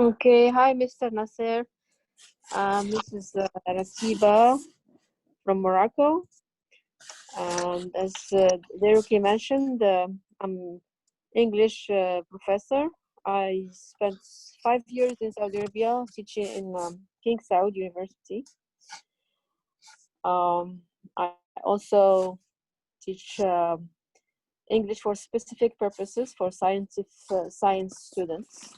Okay, hi, Mr. Nasser. This is Rasiba from Morocco. And as Deruki mentioned, I'm English professor. I spent 5 years in Saudi Arabia teaching in King Saud University. I also teach English for specific purposes for science students.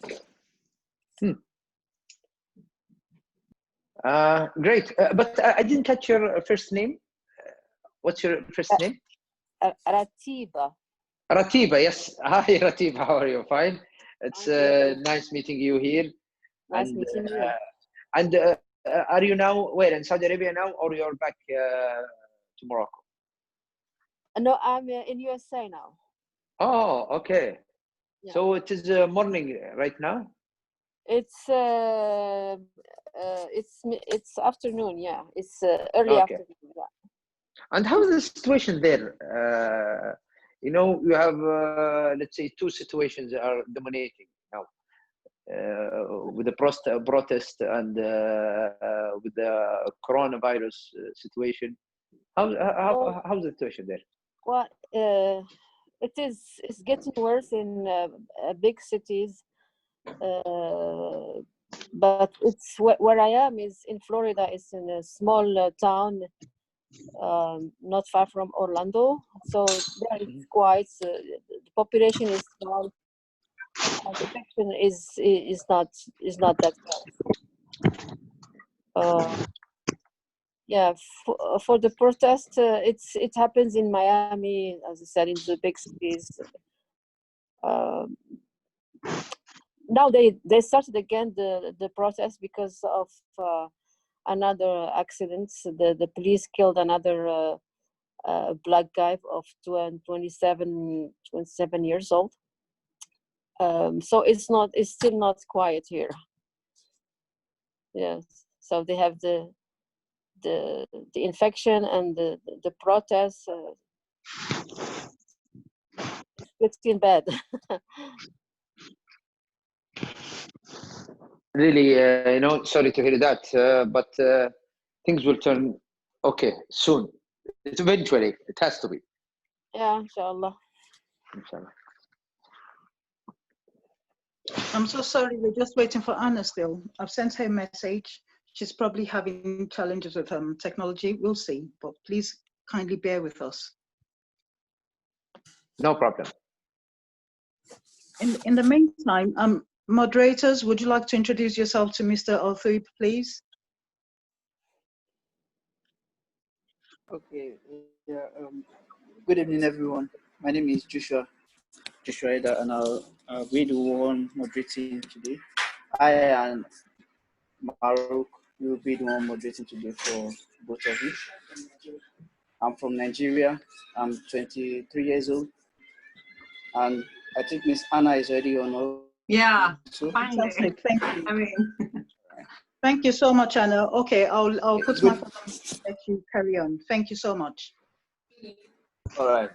Great, but I didn't catch your first name. What's your first name? Ratiba. Ratiba, yes. Hi, Ratiba. How are you? Fine. It's nice meeting you here. Nice meeting you. And are you now where, in Saudi Arabia now, or you're back to Morocco? No, I'm in USA now. Oh, okay. Yeah. So it is morning right now. It's afternoon. Yeah, it's early afternoon. Yeah. And how is the situation there? You know, you have let's say two situations are dominating now. With the protest and with the coronavirus situation. How's the situation there? Well, it's getting worse in big cities, but it's where I am is in Florida. It's in a small town, not far from Orlando. So there it's quite. The population is small. Infection is not that bad. Yeah, for the protest, it happens in Miami, as I said, in the big cities. Now they started again the protest because of another accident. The police killed another black guy of 27 years old. So it's still not quiet here. Yes, so they have the infection and the protests. It's in bad. Really, you know, sorry to hear that, but things will turn okay soon. Eventually, it has to be. Yeah, inshallah. Inshallah. I'm so sorry, we're just waiting for Anna still. I've sent her a message. She's probably having challenges with technology. We'll see, but please kindly bear with us. No problem. In the meantime, moderators, would you like to introduce yourself to Mr. Althuib, please? Okay. Yeah. Good evening, everyone. My name is Joshua Ida, and I'll be the one moderating today. I and Mahrukh will be the one moderating today for both of you. I'm from Nigeria. I'm 23 years old, and I think Miss Anna is already on. Yeah, so fantastic. Thank you. I mean, thank you so much, Anna. Okay, I'll put my phone on to let you carry on. Thank you so much. All right.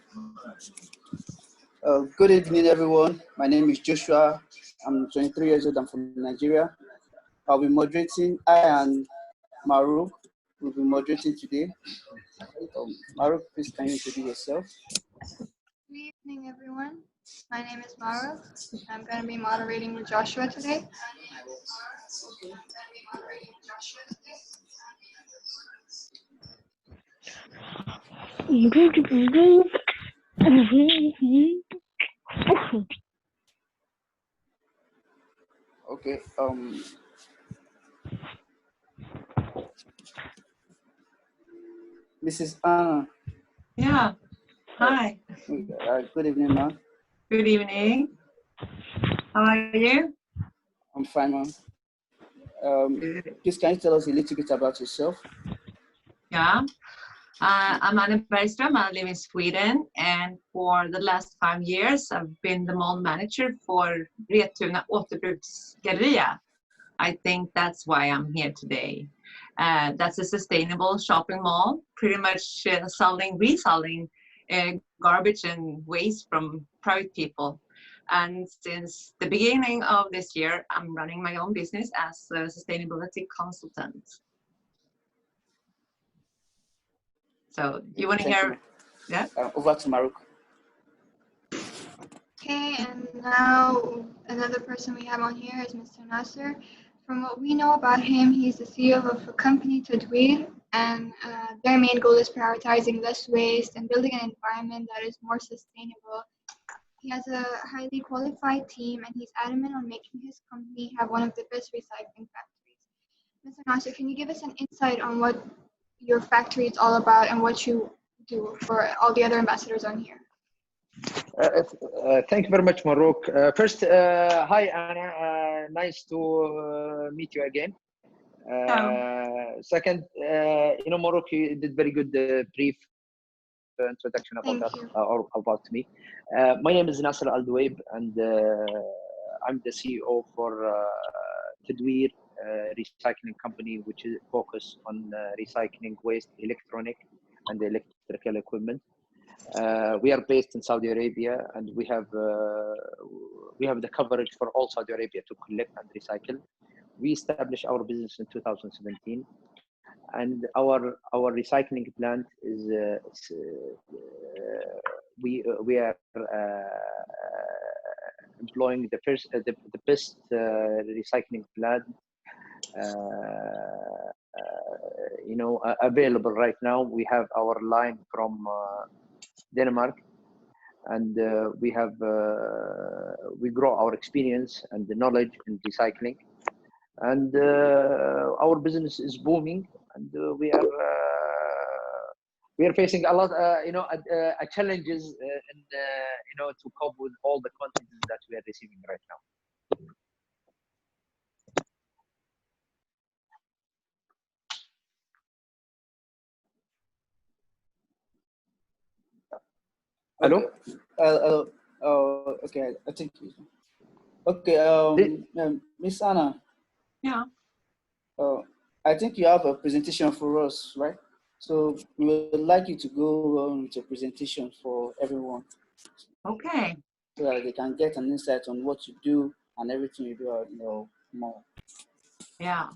Good evening, everyone. My name is Joshua. I'm 23 years old. I'm from Nigeria. I'll be moderating. I and Mahrukh will be moderating today. Mahrukh, please can you introduce yourself? Good evening, everyone. My name is Mahrukh. I'm going to be moderating with Joshua today. Okay. Mrs. Anna. Yeah. Hi. Good evening, ma'am. Good evening. How are you? I'm fine, ma'am. Please can you tell us a little bit about yourself? Yeah. I'm Bergström. I live in Sweden, and for the last 5 years, I've been the mall manager for Retuna Återbruksgaleria. I think that's why I'm here today. That's a sustainable shopping mall, pretty much reselling garbage and waste from private people. And since the beginning of this year, I'm running my own business as a sustainability consultant. So you want to Thank hear? you. Yeah. Over to Mahrukh. Okay, and now another person we have on here is Mr. Nasser. From what we know about him, he's the CEO of a company, DIL, and their main goal is prioritizing less waste and building an environment that is more sustainable. He has a highly qualified team, and he's adamant on making his company have one of the best recycling factories. Mr. Nasser, can you give us an insight on what your factory is all about and what you do for all the other ambassadors on here? Thank you very much, Mahrukh. First, hi Anna, nice to meet you again. Second, Mahrukh, you did very good brief introduction about me. My name is Nasser Althuib, and I'm the CEO for DIL recycling company, which is focused on recycling waste, electronic and electrical equipment. We are based in Saudi Arabia, and we have the coverage for all Saudi Arabia to collect and recycle. We established our business in 2017, and our recycling plant is we are employing the best recycling plant available right now. We have our line from Denmark, and we grow our experience and the knowledge in recycling, and our business is booming, and we are facing a lot challenges to cope with all the content that we are receiving right now. Hello? Okay, I think. Okay, Miss Anna. Yeah. I think you have a presentation for us, right? So we would like you to go on with your presentation for everyone. Okay. So that they can get an insight on what you do and everything you do, more. Yeah.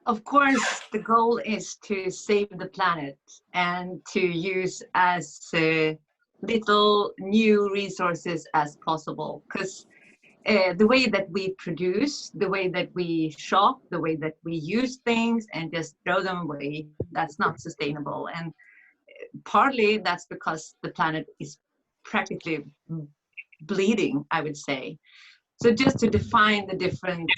Of course, the goal is to save the planet and to use as little new resources as possible. Because the way that we produce, the way that we shop, the way that we use things and just throw them away, that's not sustainable. And partly that's because the planet is practically bleeding, I would say. So just to define the different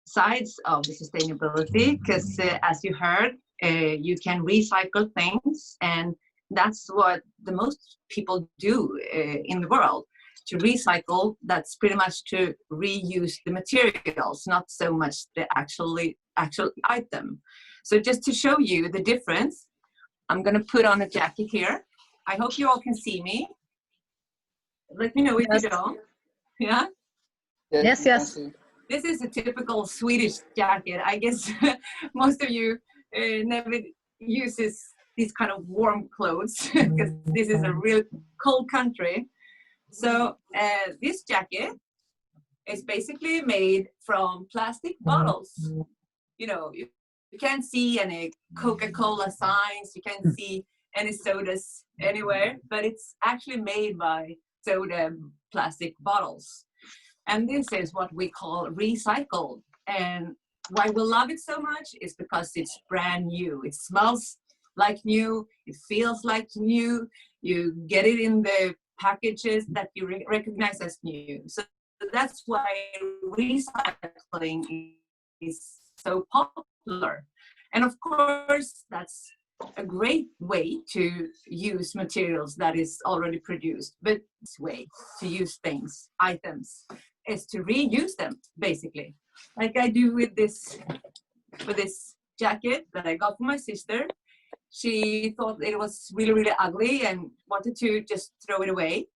sides of the sustainability, because as you heard, you can recycle things, and that's what the most people do in the world. To recycle, that's pretty much to reuse the materials, not so much the actual item. So just to show you the difference, I'm going to put on a jacket here. I hope you all can see me. Let me know if you don't. Yeah? Yes, yes. This is a typical Swedish jacket. I guess most of you never uses these kind of warm clothes because this is a real cold country. So this jacket is basically made from plastic bottles. You can't see any Coca-Cola signs, you can't see any sodas anywhere, but it's actually made by soda plastic bottles. And this is what we call recycled. And why we love it so much is because it's brand new. It smells like new, it feels like new, you get it in the packages that you recognize as new. So that's why recycling is so popular. And of course, that's a great way to use materials that is already produced. But this way to use things, items, is to reuse them, basically. Like I do with this jacket that I got from my sister. She thought it was really, really ugly and wanted to just throw it away.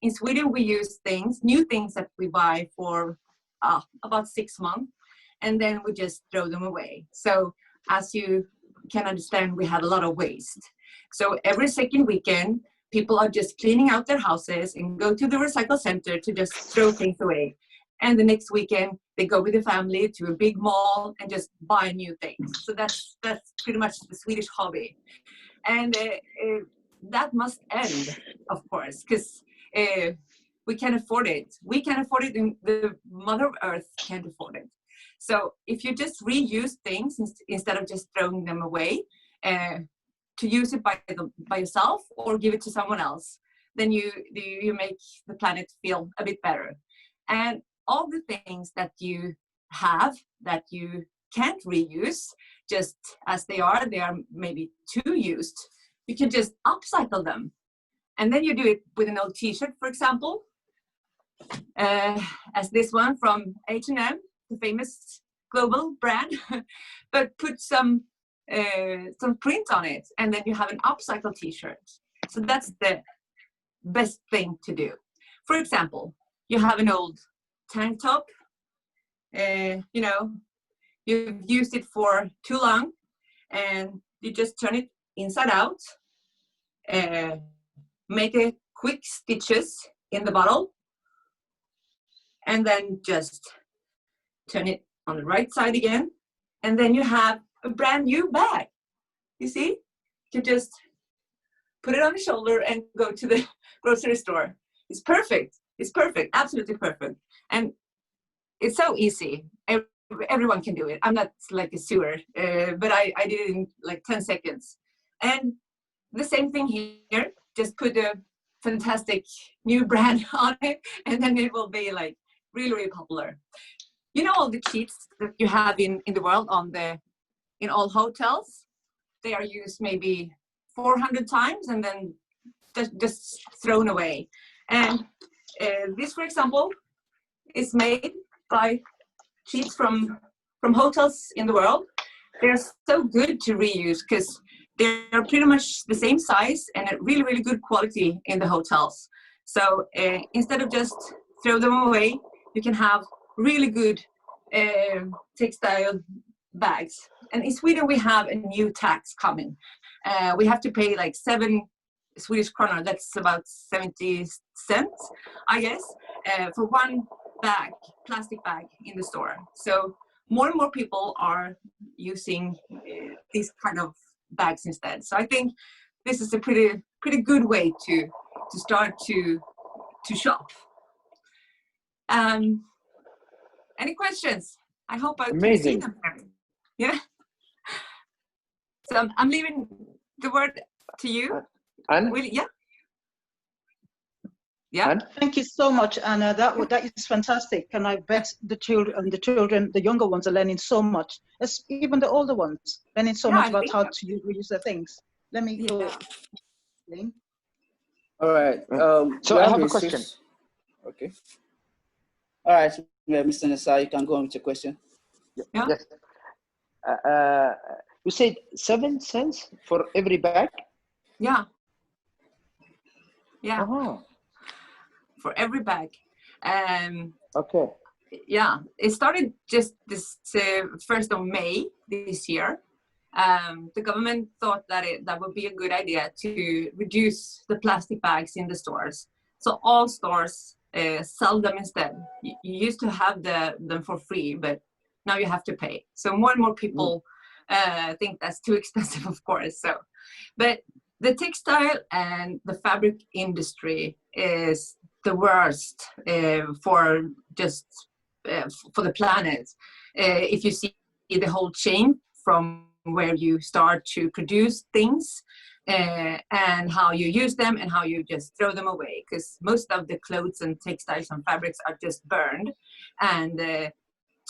In Sweden, we use new things that we buy for about 6 months, and then we just throw them away. So as you can understand, we have a lot of waste. So every second weekend, people are just cleaning out their houses and go to the recycle center to just throw things away. And the next weekend, they go with the family to a big mall and just buy new things. So that's pretty much the Swedish hobby. And that must end, of course, because we can't afford it. We can't afford it, and the Mother Earth can't afford it. So if you just reuse things instead of just throwing them away, to use it by yourself or give it to someone else, then you make the planet feel a bit better. And all the things that you have that you can't reuse, just as they are maybe too used, you can just upcycle them. And then you do it with an old t-shirt, for example, as this one from H&M, the famous global brand, but put some print on it, and then you have an upcycle t-shirt. So that's the best thing to do. For example, you have an old tank top, you know, you've used it for too long, and you just turn it inside out, make a quick stitches in the bottle, and then just turn it on the right side again, and then you have a brand new bag. You see, you just put it on the shoulder and go to the grocery store. It's perfect. It's perfect, absolutely perfect. And it's so easy. Everyone can do it. I'm not like a sewer, but I did it in like 10 seconds. And the same thing here, just put a fantastic new brand on it, and then it will be like really, really popular. You know, all the sheets that you have in the world in all hotels, they are used maybe 400 times and then just thrown away. And this, for example, is made by sheets from hotels in the world. They're so good to reuse because they're pretty much the same size and a really, really good quality in the hotels. So instead of just throw them away, you can have really good textile bags. And in Sweden, we have a new tax coming. We have to pay like 7 Swedish kronor, that's about 70 cents, I guess, for one bag, plastic bag in the store. So more and more people are using these kind of bags instead. So I think this is a pretty good way to start to shop. Any questions? I hope I can see them. Yeah. So I'm leaving the word to you. Anna? Yeah. Thank you so much, Anna. That is fantastic, and I bet the children, the younger ones, are learning so much. As even the older ones, learning so much about how to reuse the things. Let me go. All right. So I have a question. Okay. All right, Mr. Nasser, you can go on with your question. Yeah. Yes. You said 7 cents for every bag? Yeah. Yeah. Uh-huh. For every bag. Okay. Yeah, it started just this 1st of May this year. The government thought that that would be a good idea to reduce the plastic bags in the stores. So all stores sell them instead. You used to have them for free, but now you have to pay. So more and more people think that's too expensive, of course. So, but the textile and the fabric industry is the worst for the planet. If you see the whole chain from where you start to produce things and how you use them and how you just throw them away, because most of the clothes and textiles and fabrics are just burned. And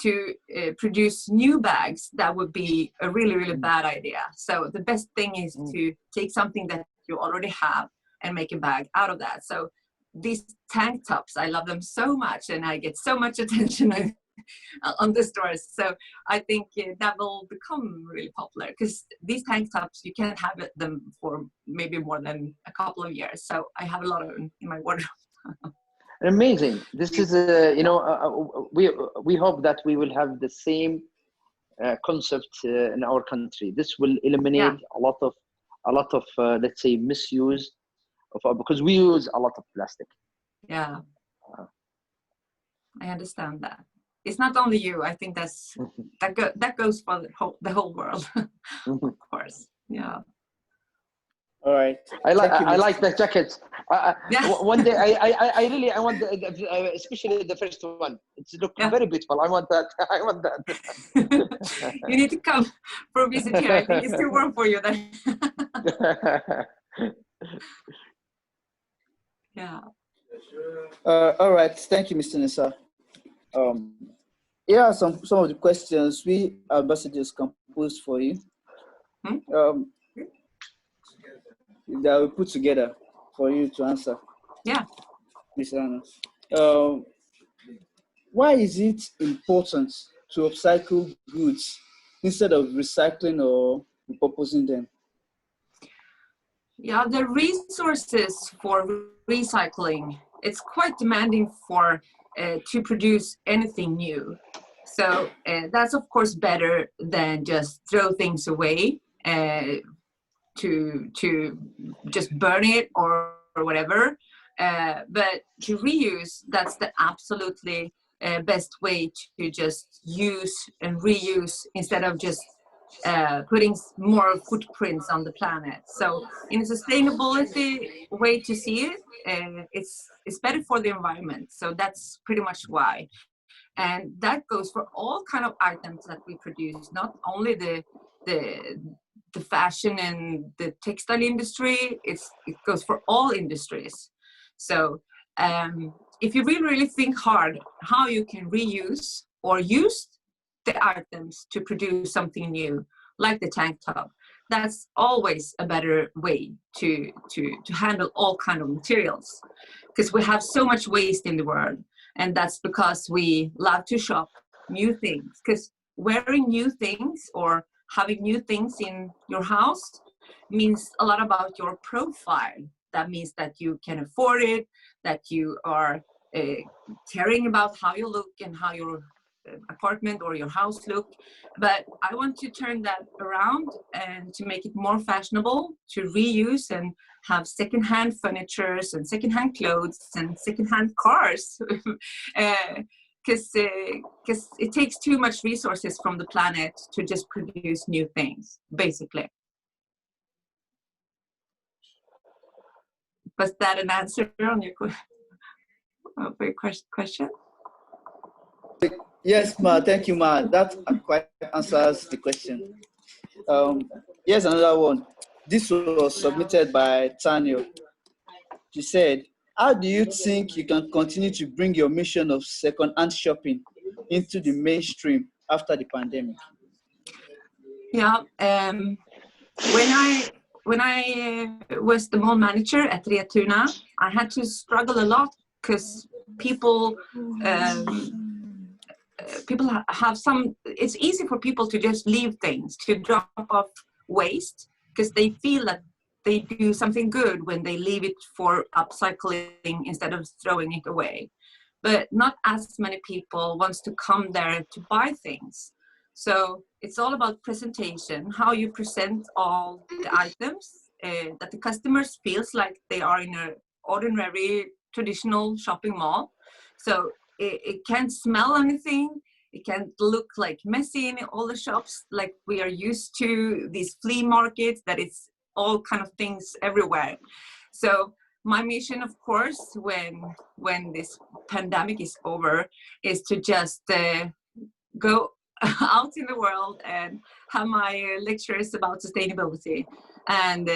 to produce new bags, that would be a really, really bad idea. So the best thing is to take something that you already have and make a bag out of that. So these tank tops, I love them so much, and I get so much attention on the stores. So I think that will become really popular, because these tank tops, you can't have them for maybe more than a couple of years. So I have a lot of them in my wardrobe. Amazing. This is, we hope that we will have the same concept in our country. This will eliminate a lot of let's say misuse because we use a lot of plastic. Yeah, I understand that. It's not only you. I think that goes for the whole world, of course. Yeah. All right. I Thank you, like the jackets. Yeah. One day I want especially the first one. It's look Yeah. very beautiful. I want that. I want that. You need to come for a visit here. I think it's too warm for you then. Yeah. All right. Thank you, Mr. Nasser. Here are some of the questions we ambassadors composed for you. That we put together for you to answer. Yeah. Mr. Anna. Why is it important to upcycle goods instead of recycling or repurposing them? Yeah, the resources for recycling, it's quite demanding for to produce anything new. So that's of course better than just throw things away, to just burn it or whatever. But to reuse, that's the absolutely best way to just use and reuse instead of just putting more footprints on the planet. So in a sustainability way to see it, it's better for the environment. So that's pretty much why. And that goes for all kind of items that we produce, not only the fashion and the textile industry, it goes for all industries. So if you really think hard how you can reuse or use the items to produce something new, like the tank top, that's always a better way to handle all kind of materials, because we have so much waste in the world, and that's because we love to shop new things. Because wearing new things or having new things in your house means a lot about your profile. That means that you can afford it, that you are caring about how you look and how your apartment or your house look. But I want to turn that around and to make it more fashionable, to reuse and have secondhand furnitures and secondhand clothes and secondhand cars. Because it takes too much resources from the planet to just produce new things, basically. Was that an answer on your question? Yes, Ma. Thank you, Ma. That quite answers the question. Here's another one. This was submitted by Tanya. She said, how do you think you can continue to bring your mission of second-hand shopping into the mainstream after the pandemic? Yeah, when I was the mall manager at Retuna, I had to struggle a lot because people have it's easy for people to just leave things, to drop off waste, because they feel that they do something good when they leave it for upcycling instead of throwing it away. But not as many people wants to come there to buy things. So it's all about presentation, how you present all the items, that the customers feels like they are in an ordinary traditional shopping mall. So it can't smell anything. It can't look like messy in all the shops like we are used to, these flea markets that it's all kind of things everywhere. So my mission, of course, when this pandemic is over, is to just go out in the world and have my lectures about sustainability. And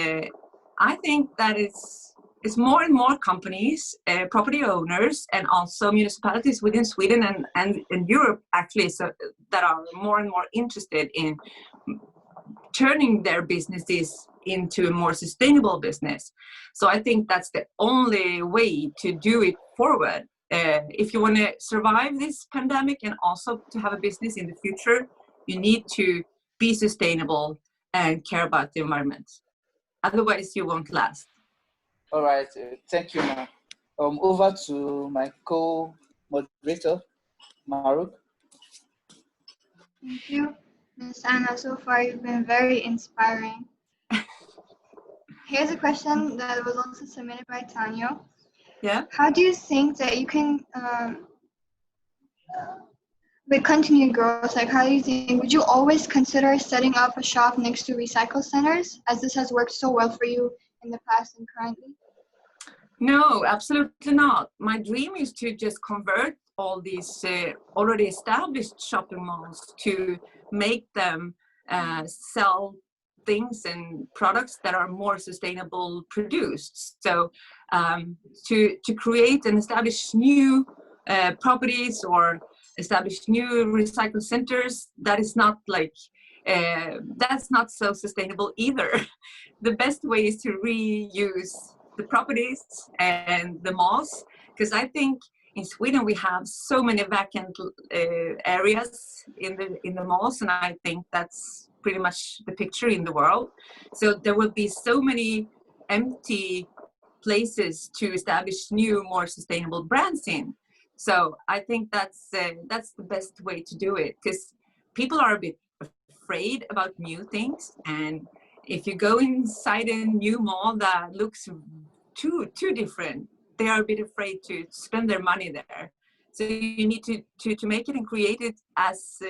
I think that it's more and more companies, property owners, and also municipalities within Sweden and in Europe, actually, so that are more and more interested in turning their businesses into a more sustainable business. So I think that's the only way to do it forward. If you want to survive this pandemic and also to have a business in the future, you need to be sustainable and care about the environment. Otherwise, you won't last. All right, thank you, Ma. Over to my co-moderator, Mahrukh. Thank you, Ms. Anna. So far, you've been very inspiring. Here's a question that was also submitted by Tanya. Yeah. How do you think that you can, with continued growth, like how do you think, would you always consider setting up a shop next to recycle centers, as this has worked so well for you in the past and currently? No, absolutely not. My dream is to just convert all these already established shopping malls to make them sell things and products that are more sustainable produced. So to create and establish new properties or establish new recycle centers, that is not like that's not so sustainable either. The best way is to reuse the properties and the malls, because I think in Sweden we have so many vacant areas in the malls, and I think that's pretty much the picture in the world. So there will be so many empty places to establish new, more sustainable brands in. So I think that's the best way to do it, because people are a bit afraid about new things, and if you go inside a new mall that looks too different, they are a bit afraid to spend their money there. So you need to make it and create it as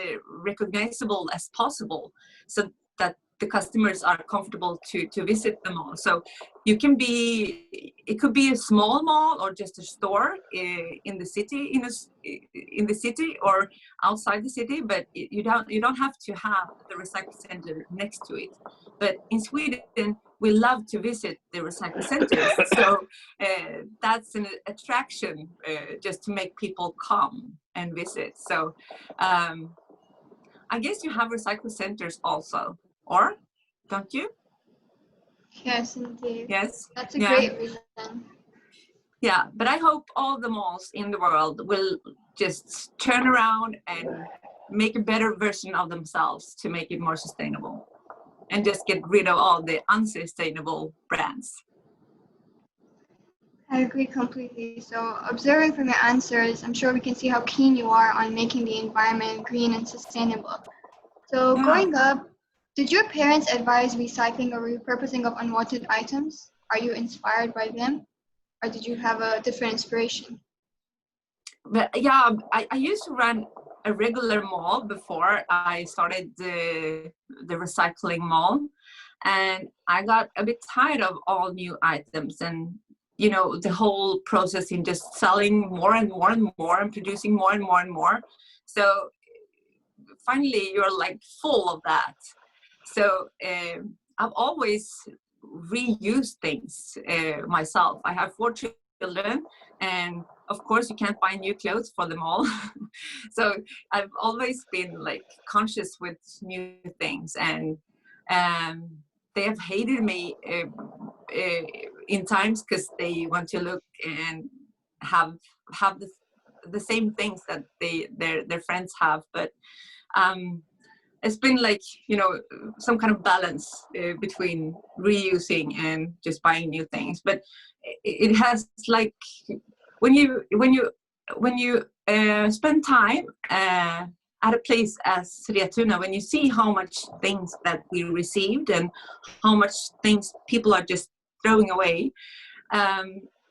recognizable as possible, so that the customers are comfortable to visit the mall. So it could be a small mall or just a store in the city, in the city or outside the city, but you don't have to have the recycle center next to it. But in Sweden, we love to visit the recycle centers, so that's an attraction just to make people come and visit. So I guess you have recycle centers also, or don't you? Yes, indeed. Yes. That's a great reason. Yeah, but I hope all the malls in the world will just turn around and make a better version of themselves to make it more sustainable, and just get rid of all the unsustainable brands. I agree completely. So observing from your answers, I'm sure we can see how keen you are on making the environment green and sustainable. So growing up, did your parents advise recycling or repurposing of unwanted items? Are you inspired by them? Or did you have a different inspiration? But yeah, I used to run a regular mall before I started the recycling mall, and I got a bit tired of all new items, and the whole process in just selling more and more and more and producing more and more and more. So finally you're like full of that. So I've always reused things myself. I have 4 children, and of course you can't buy new clothes for them all. So I've always been like conscious with new things, and they have hated me in times, because they want to look and have the same things that their friends have. But it's been like some kind of balance between reusing and just buying new things. But it has like when you spend time at a place as Retuna, when you see how much things that we received and how much things people are just throwing away,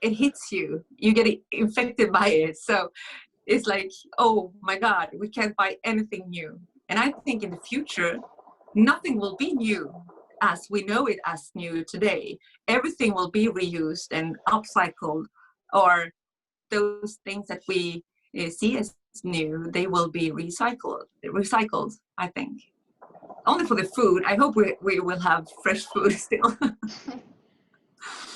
it hits you. You get infected by it. So it's like, oh my God, we can't buy anything new. And I think in the future, nothing will be new as we know it as new today. Everything will be reused and upcycled, or those things that we see as new, they will be recycled, I think. Only for the food. I hope we will have fresh food still.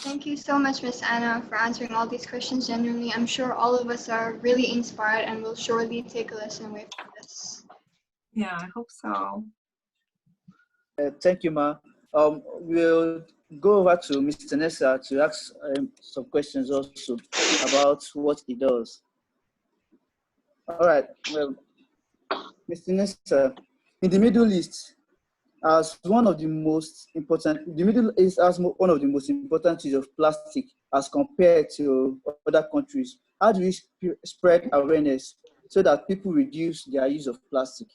Thank you so much, Miss Anna, for answering all these questions genuinely. I'm sure all of us are really inspired and will surely take a lesson away from this. Yeah, I hope so. Thank you, Ma. We'll go over to Mr. Nasser to ask some questions also about what he does. All right. Well, Mr. Nasser, in the Middle East, as one of the most important, the Middle East has one of the most important use of plastic as compared to other countries. How do we spread awareness so that people reduce their use of plastic?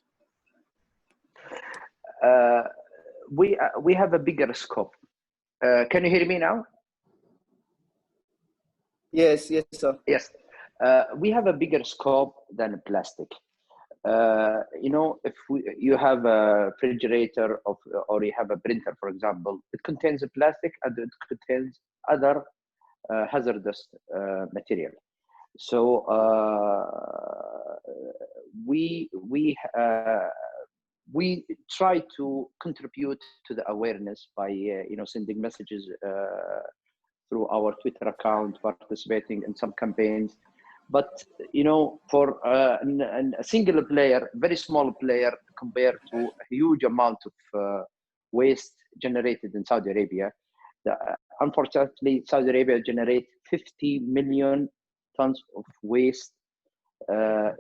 We have a bigger scope. Can you hear me now? Yes, yes, sir. Yes. We have a bigger scope than plastic. You know, if you have a refrigerator or you have a printer, for example, it contains a plastic and it contains other hazardous material. So we try to contribute to the awareness by you know, sending messages through our Twitter account, participating in some campaigns. But you know, for a single player, very small player, compared to a huge amount of waste generated in Saudi Arabia, unfortunately, Saudi Arabia generates 50 million tons of waste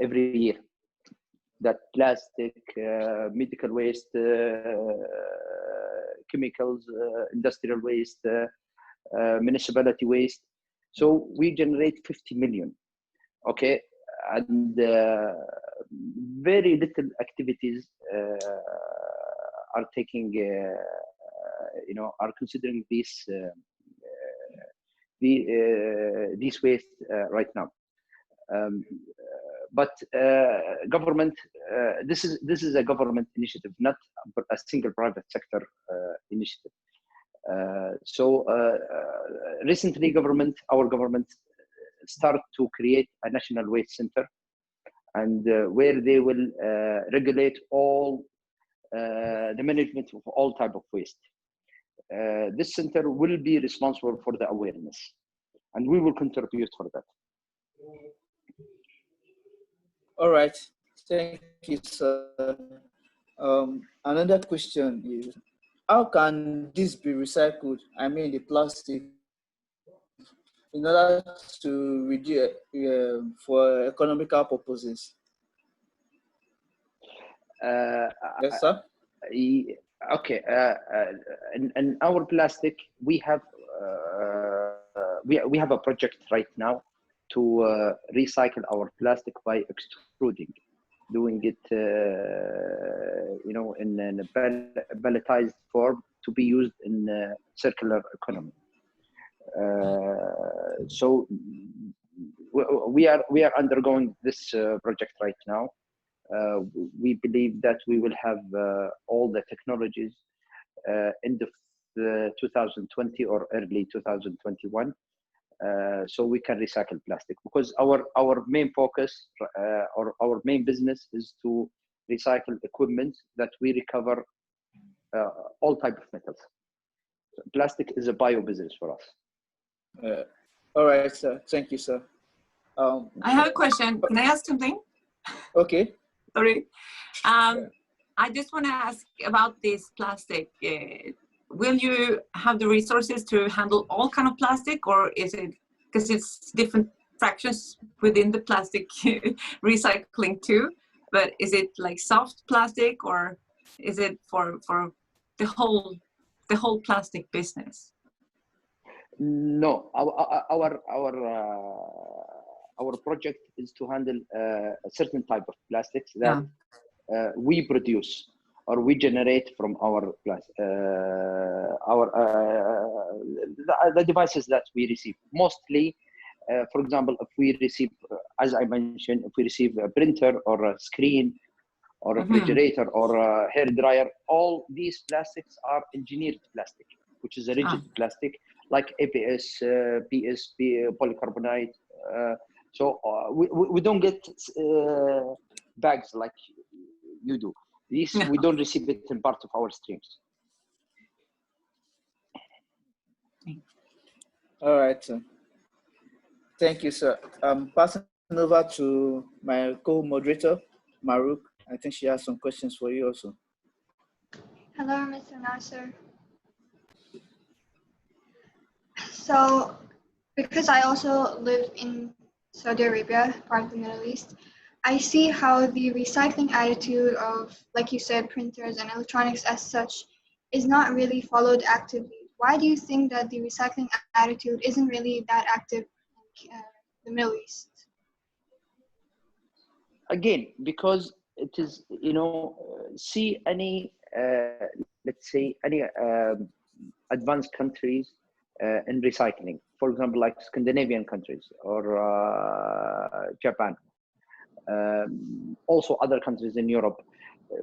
every year. That plastic, medical waste, chemicals, industrial waste, municipality waste. So we generate 50 million. Okay, and very little activities are taking, you know, are considering this waste right now. But government, this is a government initiative, not a single private sector initiative. So recently, our government start to create a national waste center, and where they will regulate all the management of all type of waste. This center will be responsible for the awareness, and we will contribute for that. All right, thank you, sir. Another question is, how can this be recycled? I mean, the plastic, in order to reduce for economical purposes. Yes, sir. Okay. In our plastic, we have a project right now to recycle our plastic by extruding, doing it, you know, in a pelletized form to be used in circular economy. So we are undergoing this project right now. We believe that we will have all the technologies end of 2020 or early 2021, so we can recycle plastic, because our main focus or our main business is to recycle equipment that we recover all type of metals. So plastic is a bio business for us. All right, sir. Thank you, sir. I have a question. Can I ask something? Okay. Sorry. I just want to ask about this plastic. Will you have the resources to handle all kind of plastic, or is it, because it's different fractions within the plastic recycling too, but is it like soft plastic, or is it for the whole plastic business? No, our project is to handle a certain type of plastics that we produce or we generate from our the devices that we receive. Mostly, for example, if we receive, as I mentioned, if we receive a printer or a screen or a refrigerator or a hair dryer, all these plastics are engineered plastic, which is a rigid plastic, like ABS, PSP, polycarbonate. So we don't get bags like you do. This we don't receive it in part of our streams. All right, sir. Thank you, sir. I'm passing over to my co-moderator, Mahrukh. I think she has some questions for you also. Hello, Mr. Nasser. So, because I also live in Saudi Arabia, part of the Middle East, I see how the recycling attitude of, like you said, printers and electronics as such is not really followed actively. Why do you think that the recycling attitude isn't really that active in the Middle East? Again, because it is, you know, see any, let's say any advanced countries in recycling. For example, like Scandinavian countries or Japan. Also other countries in Europe.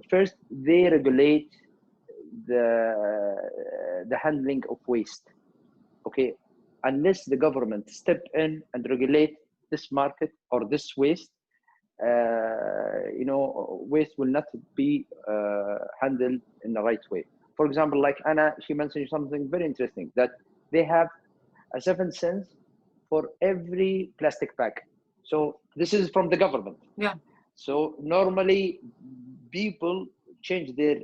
First, they regulate the handling of waste. Okay, unless the government step in and regulate this market or this waste, waste will not be handled in the right way. For example, like Anna, she mentioned something very interesting, that they have a 7 cents for every plastic bag. So this is from the government. Yeah. So normally people change their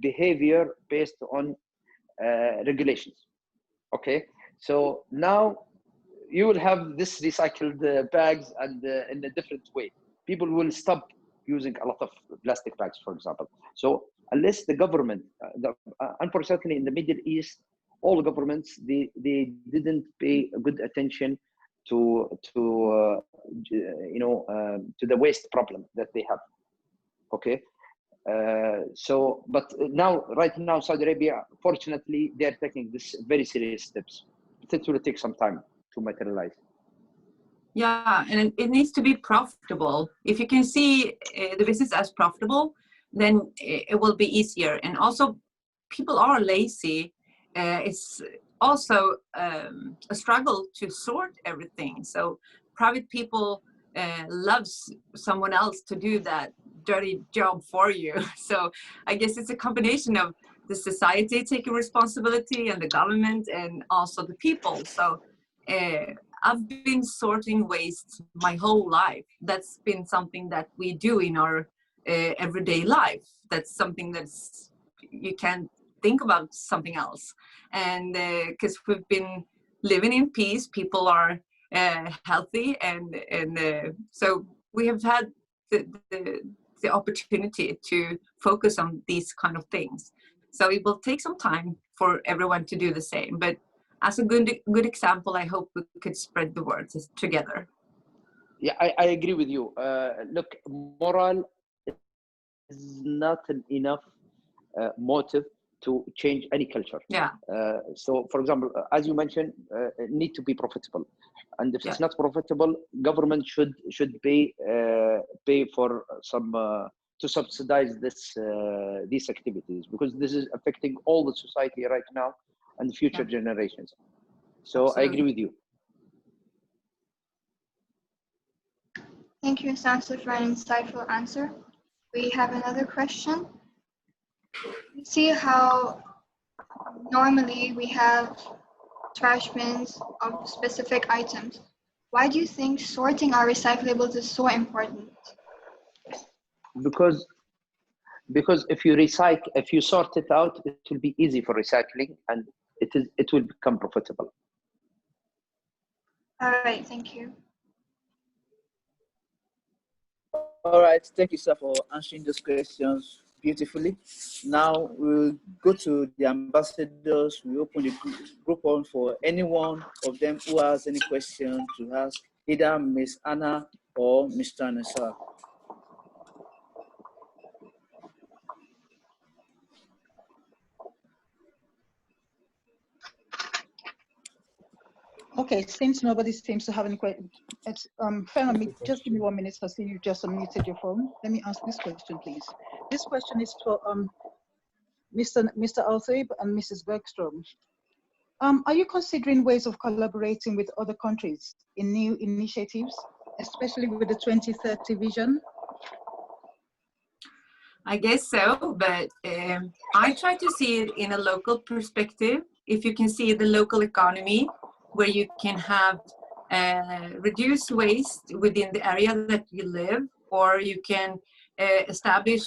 behavior based on regulations. Okay. So now you will have this recycled bags and in a different way. People will stop using a lot of plastic bags, for example. So unless the government, unfortunately in the Middle East, all governments, they didn't pay good attention to the waste problem that they have. Okay. But right now, Saudi Arabia, fortunately, they're taking this very serious steps. It will take some time to materialize. Yeah, and it needs to be profitable. If you can see the business as profitable, then it will be easier. And also, people are lazy. It's also a struggle to sort everything. So private people loves someone else to do that dirty job for you. So I guess it's a combination of the society taking responsibility and the government and also the people. So I've been sorting waste my whole life. That's been something that we do in our everyday life. That's something that's, you can't think about something else. And because we've been living in peace, people are healthy, and so we have had the opportunity to focus on these kind of things. So it will take some time for everyone to do the same, but as a good example, I hope we could spread the word together. Yeah, I agree with you. Look, moral is not enough motive to change any culture. Yeah. So, for example, as you mentioned, it need to be profitable, and if Yeah. it's not profitable, government should pay for some to subsidize these activities, because this is affecting all the society right now and the future generations. So Absolutely. I agree with you. Thank you, Sansa, for an insightful answer. We have another question. We see how normally we have trash bins of specific items. Why do you think sorting our recyclables is so important? Because if you sort it out, it will be easy for recycling, and it will become profitable. All right, thank you. All right, thank you, sir, for answering those questions beautifully. Now we'll go to the ambassadors. We open the group on for any one of them who has any question to ask, either Ms. Anna or Mr. Nasser. Okay, since nobody seems to have any questions, just give me 1 minute. I see you just unmuted your phone. Let me ask this question, please. This question is for Mr. Althuib and Mrs. Bergström. Are you considering ways of collaborating with other countries in new initiatives, especially with the 2030 vision? I guess so, but I try to see it in a local perspective. If you can see the local economy, where you can have reduce waste within the area that you live, or you can establish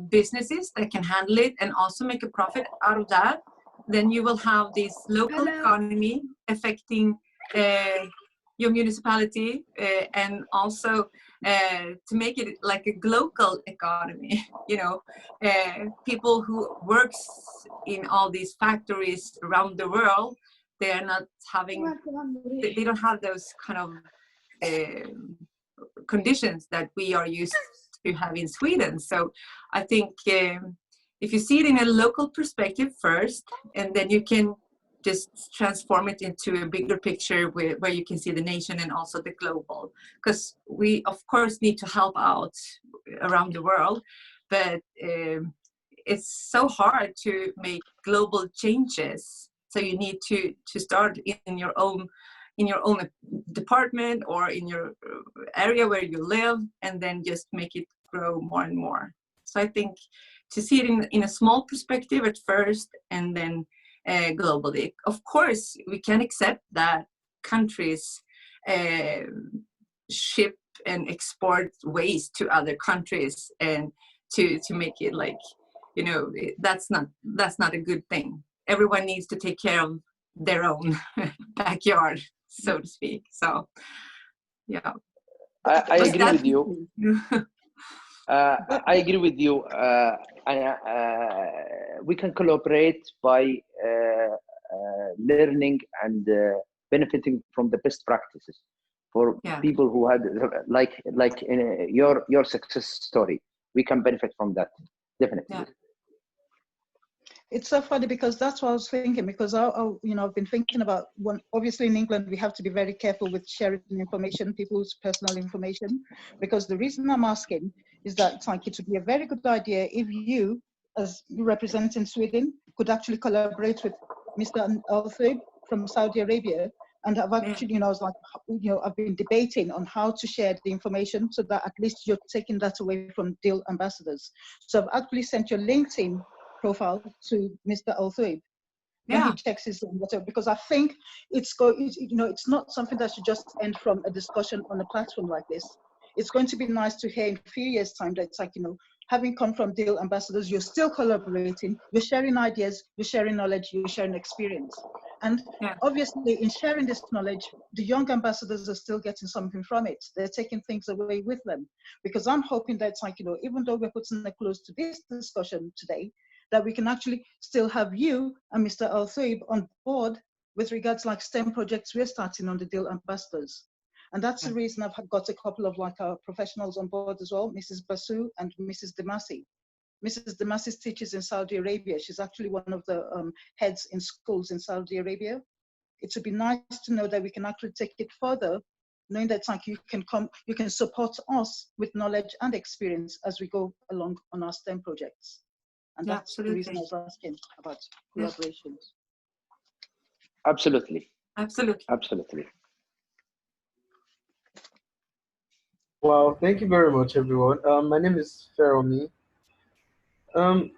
businesses that can handle it and also make a profit out of that, then you will have this local economy affecting your municipality, and also to make it like a global economy. You know, people who works in all these factories around the world, they are not having, they don't have those kind of conditions that we are used to have in Sweden. So I think if you see it in a local perspective first, and then you can just transform it into a bigger picture where you can see the nation and also the global. Because we, of course, need to help out around the world, but it's so hard to make global changes. So you need to start in your own department or in your area where you live, and then just make it grow more and more. So I think to see it in a small perspective at first, and then globally. Of course, we can accept that countries ship and export waste to other countries, and to make it like, you know, that's not a good thing. Everyone needs to take care of their own backyard, so to speak. So, yeah. I agree with you. I agree with you. We can collaborate by learning and benefiting from the best practices for people who had like in your success story. We can benefit from that, definitely. Yeah. It's so funny because that's what I was thinking, because I've been thinking about obviously in England, we have to be very careful with sharing information, people's personal information, because the reason I'm asking is that like, it would be a very good idea if you, as representing Sweden, could actually collaborate with Mr. Althuib from Saudi Arabia. And I've actually, I've been debating on how to share the information so that at least you're taking that away from DIL Ambassadors. So I've actually sent your LinkedIn profile to Mr. Althuib when he checks his whatever, because I think it's not something that should just end from a discussion on a platform like this. It's going to be nice to hear in a few years' time that it's like, having come from DIL Ambassadors, you're still collaborating, you're sharing ideas, you're sharing knowledge, you're sharing experience. And obviously in sharing this knowledge, the young ambassadors are still getting something from it. They're taking things away with them. Because I'm hoping that it's like, even though we're putting a close to this discussion today, that we can actually still have you and Mr. Althuib on board with regards like STEM projects we're starting on the DIL Ambassadors. And that's the reason I've got a couple of like our professionals on board as well, Mrs. Basu and Mrs. Demasi. Mrs. Demasi teaches in Saudi Arabia. She's actually one of the heads in schools in Saudi Arabia. It would be nice to know that we can actually take it further, knowing that like you can support us with knowledge and experience as we go along on our STEM projects. And that's the reason I was asking about collaborations. Absolutely. Absolutely. Absolutely. Well, thank you very much, everyone. My name is Feromi.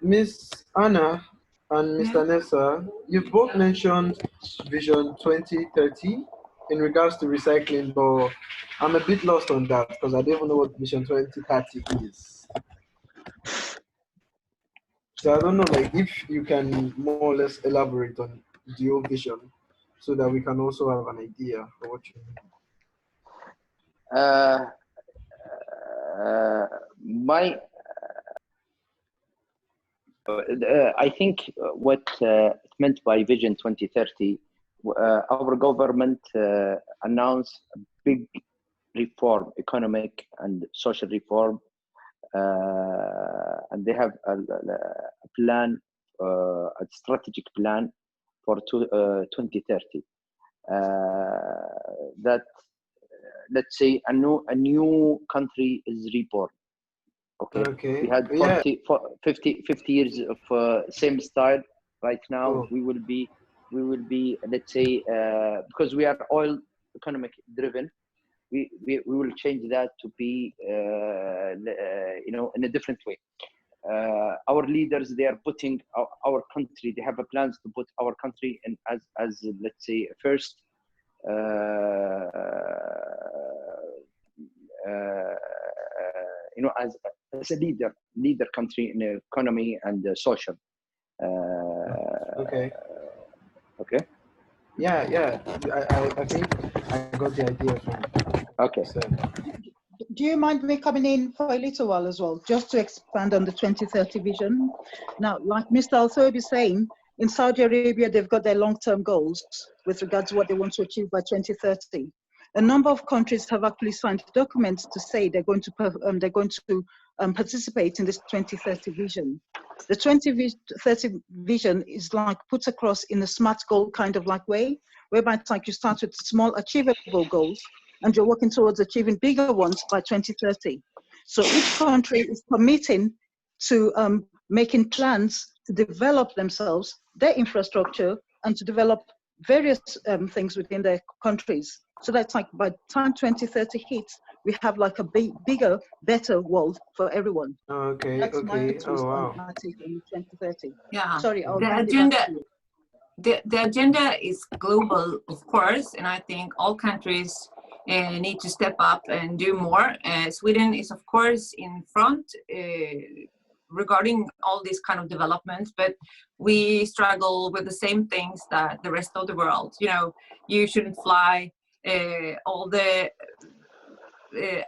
Miss Anna and Mr. Nasser, you've both mentioned Vision 2030 in regards to recycling, but I'm a bit lost on that because I don't even know what Vision 2030 is. So I don't know, like, if you can more or less elaborate on your vision so that we can also have an idea of what you mean. I think what it meant by Vision 2030, our government announced a big reform, economic and social reform, and they have a plan, a strategic plan for 2030. That, let's say, a new country is reborn. Okay. We had 50 years of same style. Right now, we will be, let's say, because we are oil economic driven, we will change that to be, in a different way. Our leaders, they are putting our country, they have a plans to put our country in as let's say, first, as a leader country in economy and social. Okay. Yeah. I think I got the idea from. Okay. So. Do you mind me coming in for a little while as well, just to expand on the 2030 vision? Now, like Mr. Althuib is saying, in Saudi Arabia, they've got their long-term goals with regards to what they want to achieve by 2030. A number of countries have actually signed documents to say they're going to participate in this 2030 vision. The 2030 vision is like put across in a smart goal kind of like way, whereby it's like you start with small achievable goals and you're working towards achieving bigger ones by 2030. So each country is committing to making plans to develop themselves, their infrastructure, and to develop various things within their countries. So that's like by the time 2030 hits, we have like a bigger, better world for everyone. Okay, That's my okay. twist Oh, on wow. my take on 2030. Yeah. Sorry, I'll The hand it back agenda, to you. the agenda is global, of course, and I think all countries need to step up and do more. Sweden is, of course, in front regarding all these kind of developments, but we struggle with the same things that the rest of the world. You know, you shouldn't fly. All the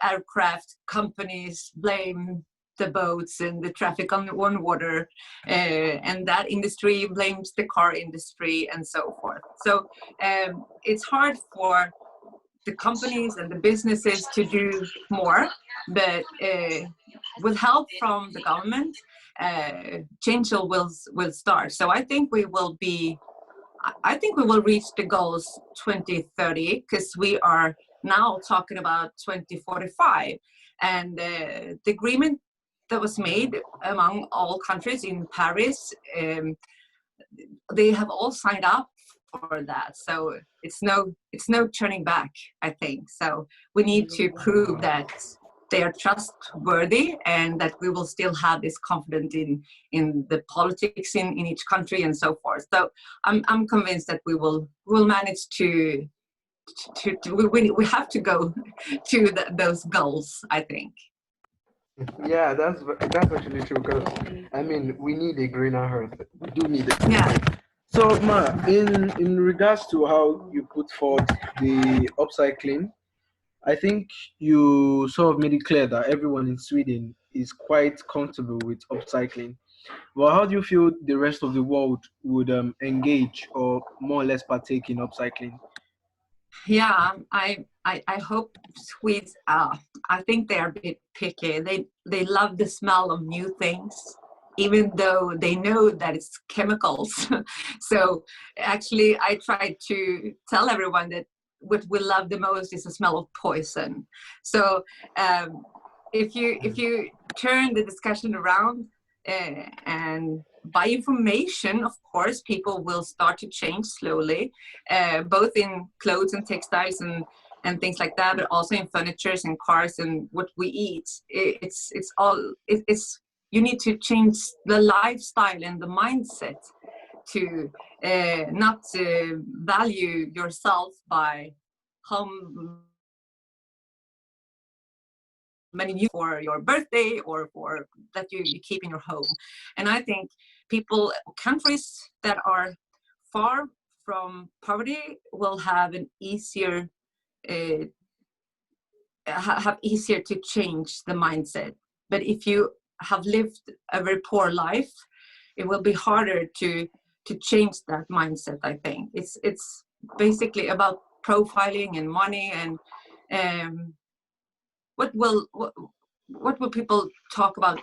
aircraft companies blame the boats and the traffic on water, and that industry blames the car industry and so forth. So it's hard for the companies and the businesses to do more, but with help from the government, change will start. So I think we will reach the goals 2030, because we are now talking about 2045, and the agreement that was made among all countries in Paris, they have all signed up for that. So it's no turning back, I think. So we need to prove that they are trustworthy and that we will still have this confidence in the politics in each country and so forth. So I'm convinced that we will manage to we have to go to those goals, I think. Yeah, that's actually true, because I mean we need a greener earth. We do need it. Yeah. So Ma, in regards to how you put forth the upcycling, I think you sort of made it clear that everyone in Sweden is quite comfortable with upcycling. Well, how do you feel the rest of the world would engage or more or less partake in upcycling? Yeah, I hope Swedes are. I think they're a bit picky. They love the smell of new things, even though they know that it's chemicals. So actually, I try to tell everyone that what we love the most is the smell of poison. So if you turn the discussion around, and by information, of course, people will start to change slowly, both in clothes and textiles and things like that, but also in furnitures and cars and what we eat. It's you need to change the lifestyle and the mindset to not value yourself by how many new for your birthday or for that you keep in your home. And I think countries that are far from poverty will have an easier have easier to change the mindset. But if you have lived a very poor life, it will be harder to change that mindset. I think it's basically about profiling and money and what will people talk about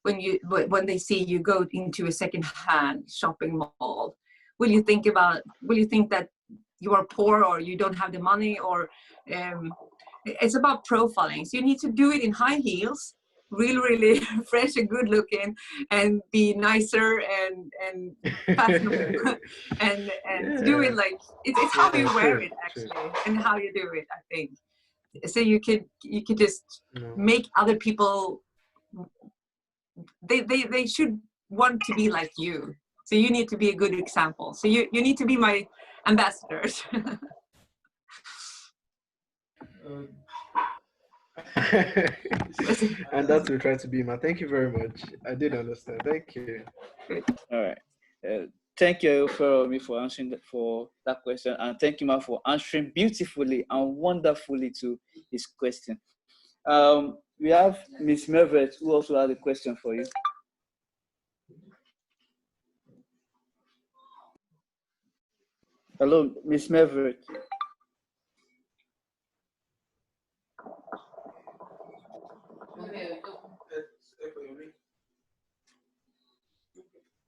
when they see you go into a second-hand shopping mall? Will you think that you are poor or you don't have the money, or it's about profiling. So you need to do it in high heels, really fresh and good looking, and be nicer and fashionable and do it like it's how you wear it actually and how you do it, I think. So you could just make other people, they should want to be like you. So you need to be a good example. So you need to be my ambassadors. And that's what we try to be, man. Thank you very much. I did understand. Thank you. All right. Thank you for answering for that question, and thank you, Ma, for answering beautifully and wonderfully to his question. We have Miss Mervet, who also has a question for you. Hello, Miss Mervet.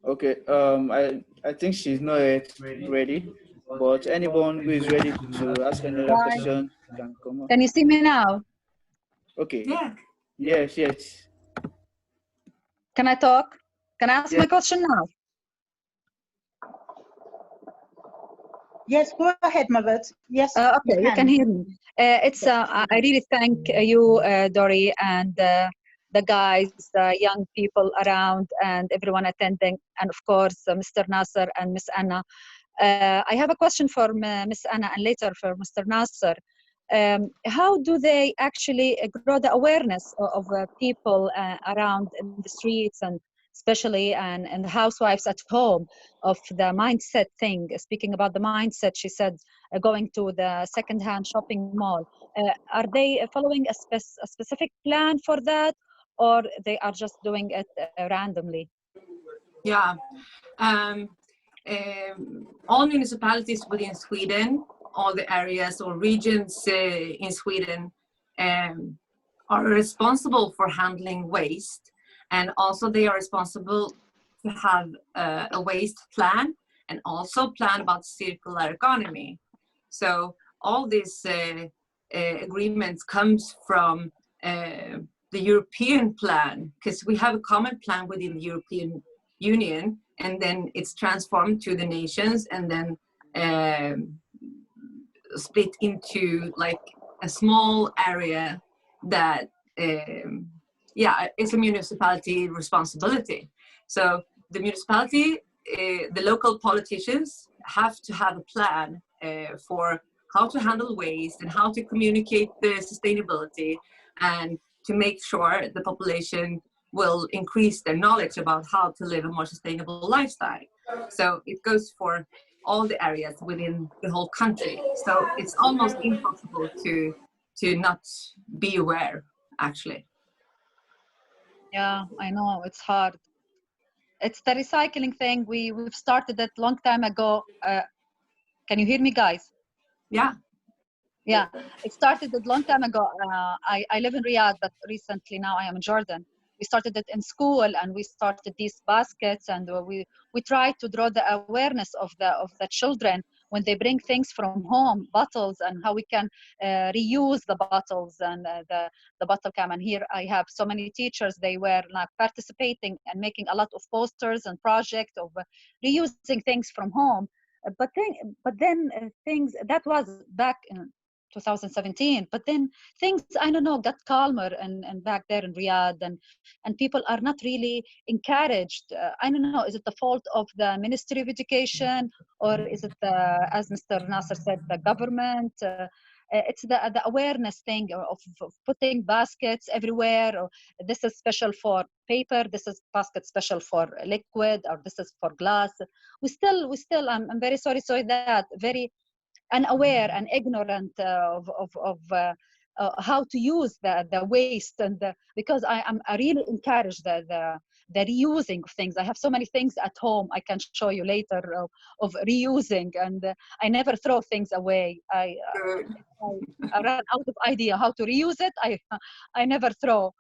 Okay. I think she's not yet ready, but anyone who is ready to ask another Hi. question can come up. Can you see me now? Okay. Yeah. Yes. Yes. Can I talk? Can I ask Yes. my question now? Yes, go ahead, Mahrukh. Yes, Okay, you can hear me. I really thank you, Dori, and the guys, the young people around, and everyone attending, and of course, Mr. Nasser and Miss Anna. I have a question for Miss Anna and later for Mr. Nasser. How do they actually grow the awareness of people around in the streets and especially and the housewives at home of the mindset thing? Speaking about the mindset, she said going to the second-hand shopping mall. Are they following a specific plan for that, or they are just doing it randomly? Yeah. All municipalities within Sweden, all the areas or regions in Sweden are responsible for handling waste, and also they are responsible to have a waste plan and also plan about circular economy. So all these agreements comes from the European plan, because we have a common plan within the European Union, and then it's transformed to the nations, and then split into like a small area that it's a municipality responsibility. So the municipality, the local politicians have to have a plan for how to handle waste and how to communicate the sustainability, and to make sure the population will increase their knowledge about how to live a more sustainable lifestyle. So it goes for all the areas within the whole country. So it's almost impossible to not be aware, actually. Yeah, I know it's hard. It's the recycling thing. We've started it long time ago. Can you hear me, guys? Yeah. Yeah, it started a long time ago. I live in Riyadh, but recently now I am in Jordan. We started it in school, and we started these baskets, and we try to draw the awareness of the children when they bring things from home, bottles, and how we can reuse the bottles and the bottle can. And here I have so many teachers. They were like participating and making a lot of posters and projects of reusing things from home. But then things that was back in 2017, but then things, I don't know, got calmer and back there in Riyadh, and people are not really encouraged. I don't know, is it the fault of the Ministry of Education, or is it as Mr. Nasser said, the government? It's the awareness thing of putting baskets everywhere, or this is special for paper, this is basket special for liquid, or this is for glass. We still I'm very sorry that very unaware and ignorant of how to use the waste, and because I really encourage the reusing of things. I have so many things at home I can show you later of reusing, and I never throw things away. I ran out of idea how to reuse it. I never throw.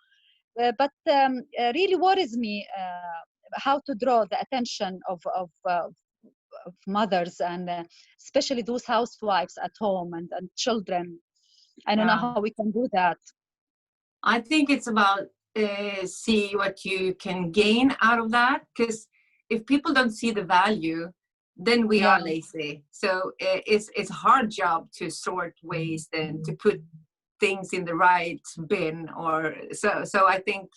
But really worries me how to draw the attention of mothers, and especially those housewives at home and children. I don't know how we can do that. I think it's about see what you can gain out of that, because if people don't see the value, then we are lazy. So it's a hard job to sort waste and to put things in the right bin, or so I think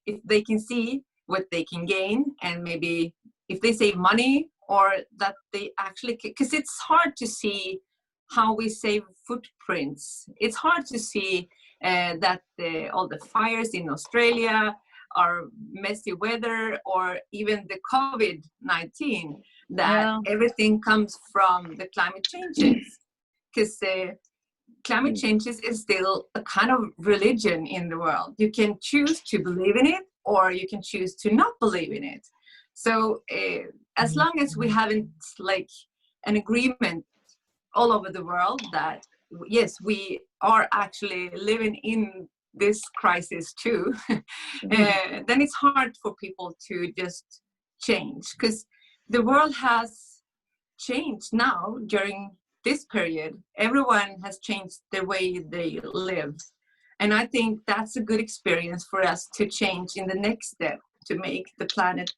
if they can see what they can gain, and maybe if they save money, or that they actually, because it's hard to see how we save footprints. It's hard to see that all the fires in Australia are messy weather, or even the COVID-19, that everything comes from the climate changes, because climate changes is still a kind of religion in the world. You can choose to believe in it, or you can choose to not believe in it. So as long as we haven't like an agreement all over the world that yes, we are actually living in this crisis too, then it's hard for people to just change, because the world has changed now during this period. Everyone has changed the way they live. And I think that's a good experience for us to change in the next step to make the planet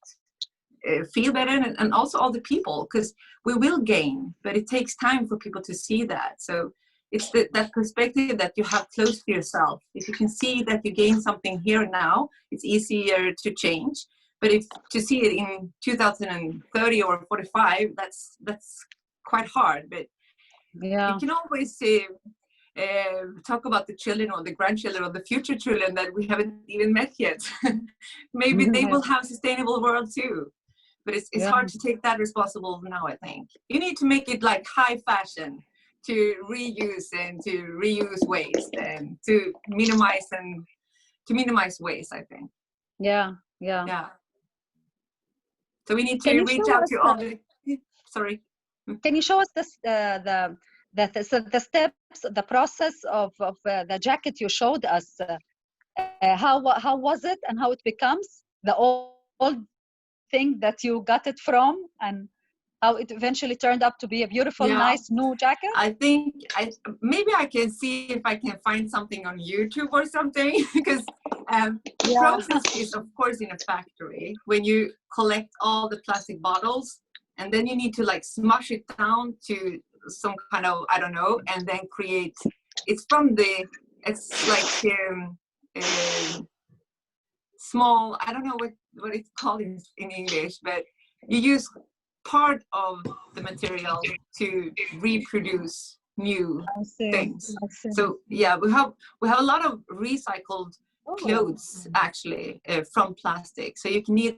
feel better, and also all the people, because we will gain, but it takes time for people to see that. So it's that perspective that you have close to yourself. If you can see that you gain something here and now, it's easier to change. But if to see it in 2030 or 45, that's quite hard. But Yeah. you can always talk about the children or the grandchildren or the future children that we haven't even met yet. Maybe they will have a sustainable world too. But it's hard to take that responsible now, I think. You need to make it like high fashion to reuse and to reuse waste and to minimize waste, I think. Yeah. So we need Can to you reach show out us to all the, sorry. Can you show us this, the steps, the process of the jacket you showed us? How was it, and how it becomes the old thing that you got it from, and how it eventually turned up to be a beautiful, nice new jacket? I think maybe I can see if I can find something on YouTube or something, because the process is, of course, in a factory when you collect all the plastic bottles, and then you need to like smush it down to some kind of, I don't know, and then create. It's like small, I don't know what it's called in English, but you use part of the material to reproduce new things. So yeah, we have a lot of recycled clothes actually from plastic. So you can use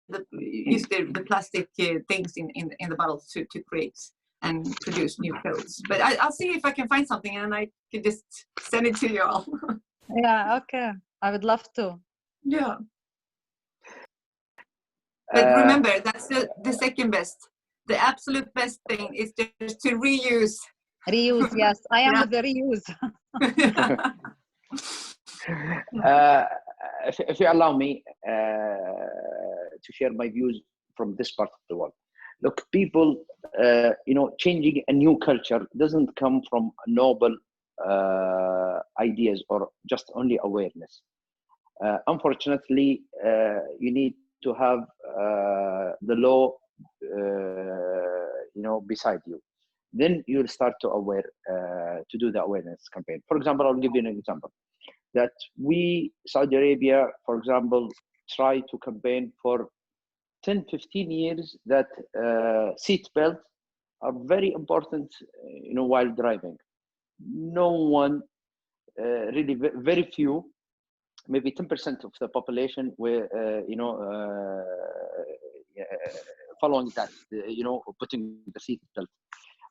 the plastic things in the bottles to create and produce new clothes. But I'll see if I can find something, and I can just send it to you all. Yeah, okay. I would love to. Yeah. But remember, that's the second best. The absolute best thing is just to reuse. Reuse, yes. I am with the reuse. If you allow me to share my views from this part of the world. Look, people, changing a new culture doesn't come from noble ideas or just only awareness. Unfortunately, you need to have the law, beside you. Then you'll start to do the awareness campaign. For example, I'll give you an example. That we, Saudi Arabia, for example, try to campaign for 10, 15 years that seat belts are very important, while driving. No one, really very few, maybe 10% of the population were, following that, putting the seat belt.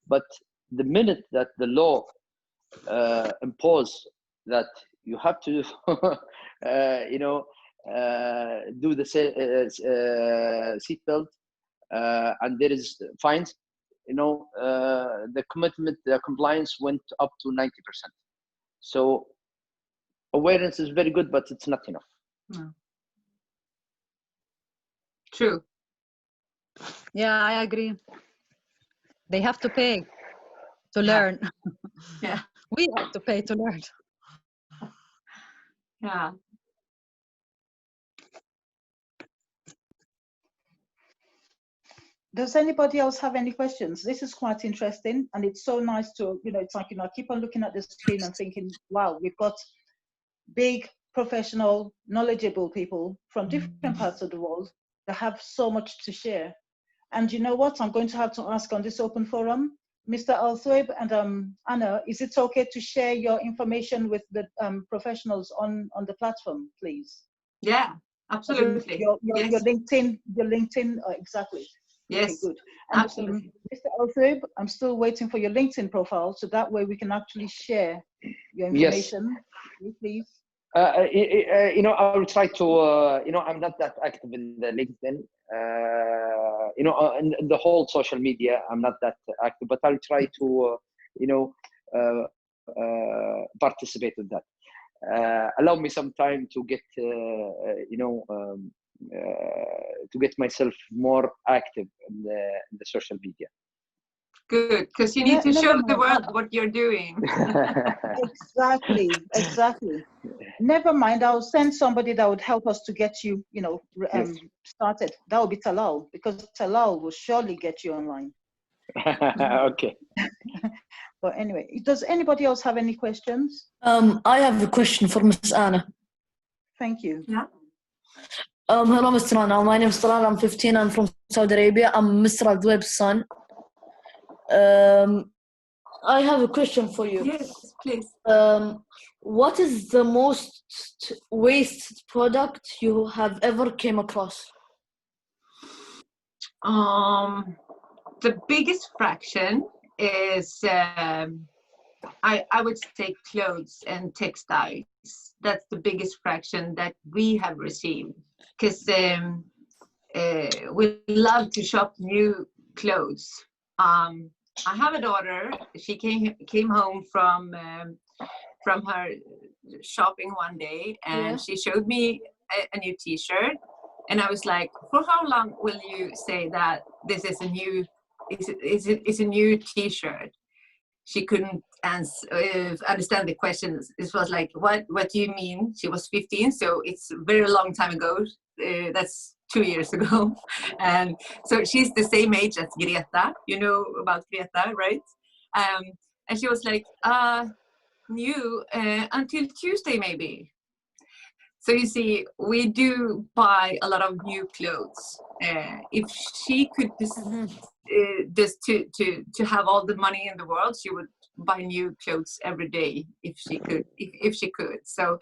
But the minute that the law impose that you have to, do the seat belt, and there is fines, the commitment, the compliance went up to 90%. So awareness is very good, but it's not enough. No. True. Yeah, I agree. They have to pay to learn. Yeah. We have to pay to learn. Yeah. Does anybody else have any questions? This is quite interesting, and it's so nice to, it's like, I keep on looking at the screen and thinking, wow, we've got big, professional, knowledgeable people from different parts of the world that have so much to share. And you know what? I'm going to have to ask on this open forum, Mr. Althuib and Anna, is it okay to share your information with the professionals on the platform, please? Yeah, absolutely. Your Yes. LinkedIn, exactly. Yes, okay, good. And, absolutely. Mr. Althuib, I'm still waiting for your LinkedIn profile, so that way we can actually share your information. Yes. Please. I will try to, I'm not that active in the LinkedIn, in the whole social media, I'm not that active, but I'll try to, participate in that. allow me some time to get to get myself more active in the social media. Good, because you need to show the world what you're doing. Exactly. Never mind. I'll send somebody that would help us to get you, Yes. started. That would be Talal, because Talal will surely get you online. Okay. But anyway, does anybody else have any questions? I have a question for Miss Anna. Thank you. Yeah. Hello, Mr. Anna. My name is Talal. I'm 15. I'm from Saudi Arabia. I'm Mr. Althuib's son. I have a question for you. Yes, please. What is the most wasted product you have ever came across? The biggest fraction is, I would say, clothes and textiles. That's the biggest fraction that we have received, because we love to shop new clothes. I have a daughter. She came home from her shopping one day, and she showed me a new T-shirt, and I was like, "For how long will you say that this is a new is a new T-shirt?" She couldn't understand the question. It was like, "What do you mean?" She was 15, so it's a very long time ago. That's 2 years ago, and so she's the same age as Greta. You know about Greta, right? And she was like, "New until Tuesday, maybe." So you see, we do buy a lot of new clothes. If she could just to have all the money in the world, she would buy new clothes every day if she could. If she could. So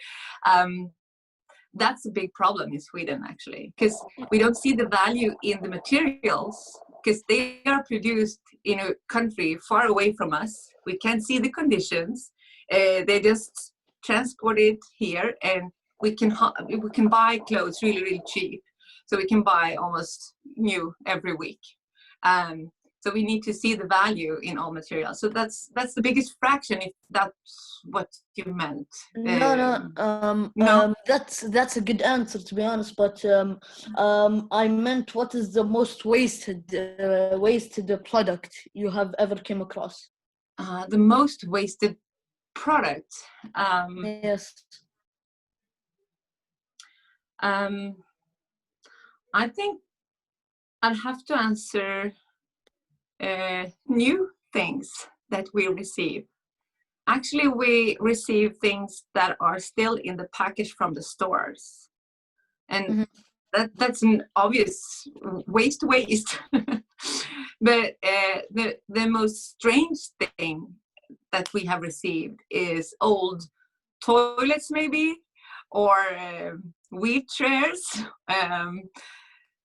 that's a big problem in Sweden, actually, because we don't see the value in the materials, because they are produced in a country far away from us. We can't see the conditions. They just transport it here, and we can buy clothes really, really cheap. So we can buy almost new every week. So we need to see the value in all materials. So that's the biggest fraction, if that's what you meant. No. That's a good answer, to be honest. But I meant, what is the most wasted product you have ever came across? The most wasted product. Yes. I think I'll have to answer new things that we receive. Actually, we receive things that are still in the package from the stores. And that's an obvious waste. But the most strange thing that we have received is old toilets, maybe, or wheelchairs.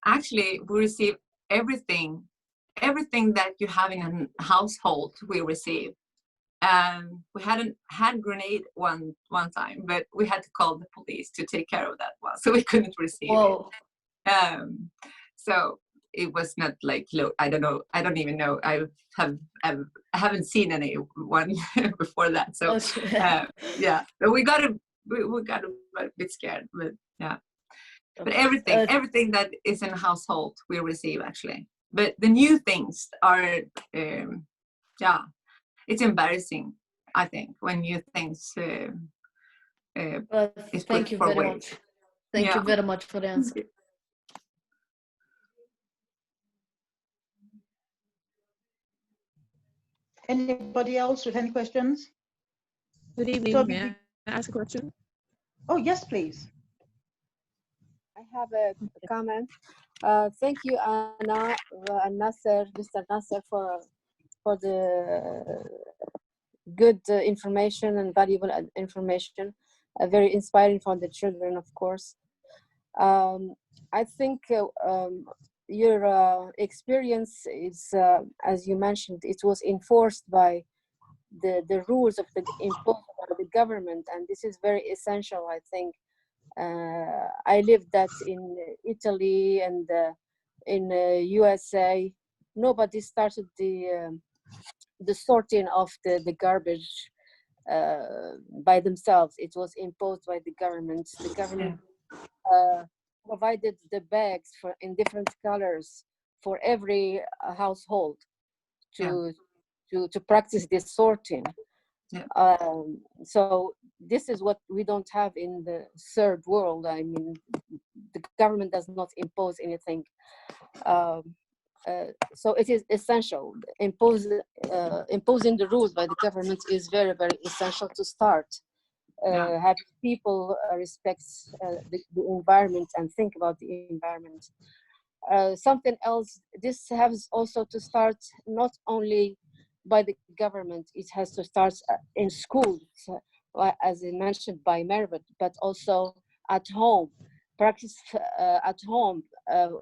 Actually, we receive everything that you have in a household. We receive. We had a hand grenade one time, but we had to call the police to take care of that one, so we couldn't receive it. So it was not like, I don't know. I don't even know. I haven't seen anyone before that. So yeah, but we got a bit scared. But yeah, but everything that is in a household we receive, actually. But the new things are, it's embarrassing, I think, when new things is Thank put you for very waste. much. Thank you very much for the answer. Anybody else with any questions? Good evening. May I ask a question? Oh, yes, please. I have a comment. Thank you, Anna and Nasser, Mr. Nasser, for the good information and valuable information. Very inspiring for the children, of course. I think your experience is, as you mentioned, it was enforced by the rules of the imposed by the government, and this is very essential, I think. I lived that in Italy and in USA. Nobody started the sorting of the garbage by themselves. It was imposed by the government. The government provided the bags in different colors for every household to practice this sorting. So this is what we don't have in the third world. I mean, the government does not impose anything. So it is essential. Imposing the rules by the government is very, very essential to start. Have people respect the environment and think about the environment. Something else, this has also to start not only by the government, it has to start in schools, as I mentioned by Mary, but also at home. Practice at home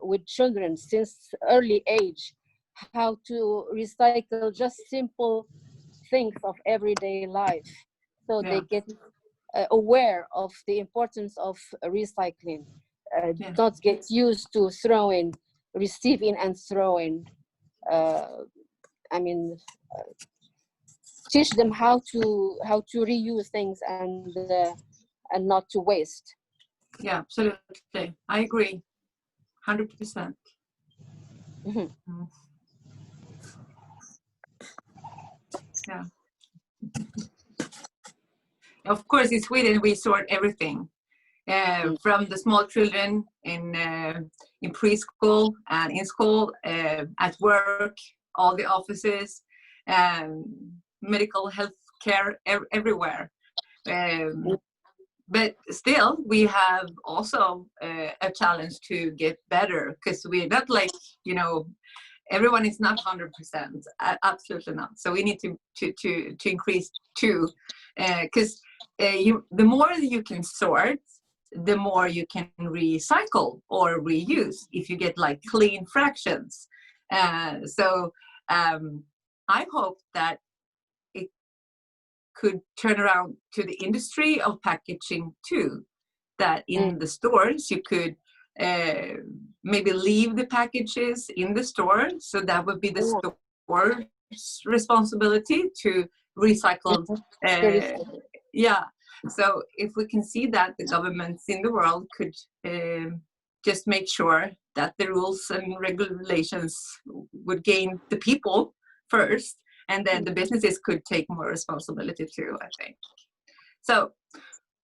with children since early age, how to recycle just simple things of everyday life, so they get aware of the importance of recycling. Not get used to throwing, receiving and throwing. I mean, teach them how to reuse things and not to waste. Yeah, absolutely. I agree, 100%. Yeah. Of course, in Sweden we sort everything, from the small children in preschool and in school, at work, all the offices, medical health care, everywhere. But still, we have also a challenge to get better, because we're not like, everyone is not 100%, absolutely not. So we need to increase too, because the more you can sort, the more you can recycle or reuse if you get like clean fractions. So I hope that it could turn around to the industry of packaging too, that in the stores you could maybe leave the packages in the store, so that would be the store's responsibility to recycle. So if we can see that the governments in the world could just make sure that the rules and regulations would gain the people first, and then the businesses could take more responsibility too, I think. So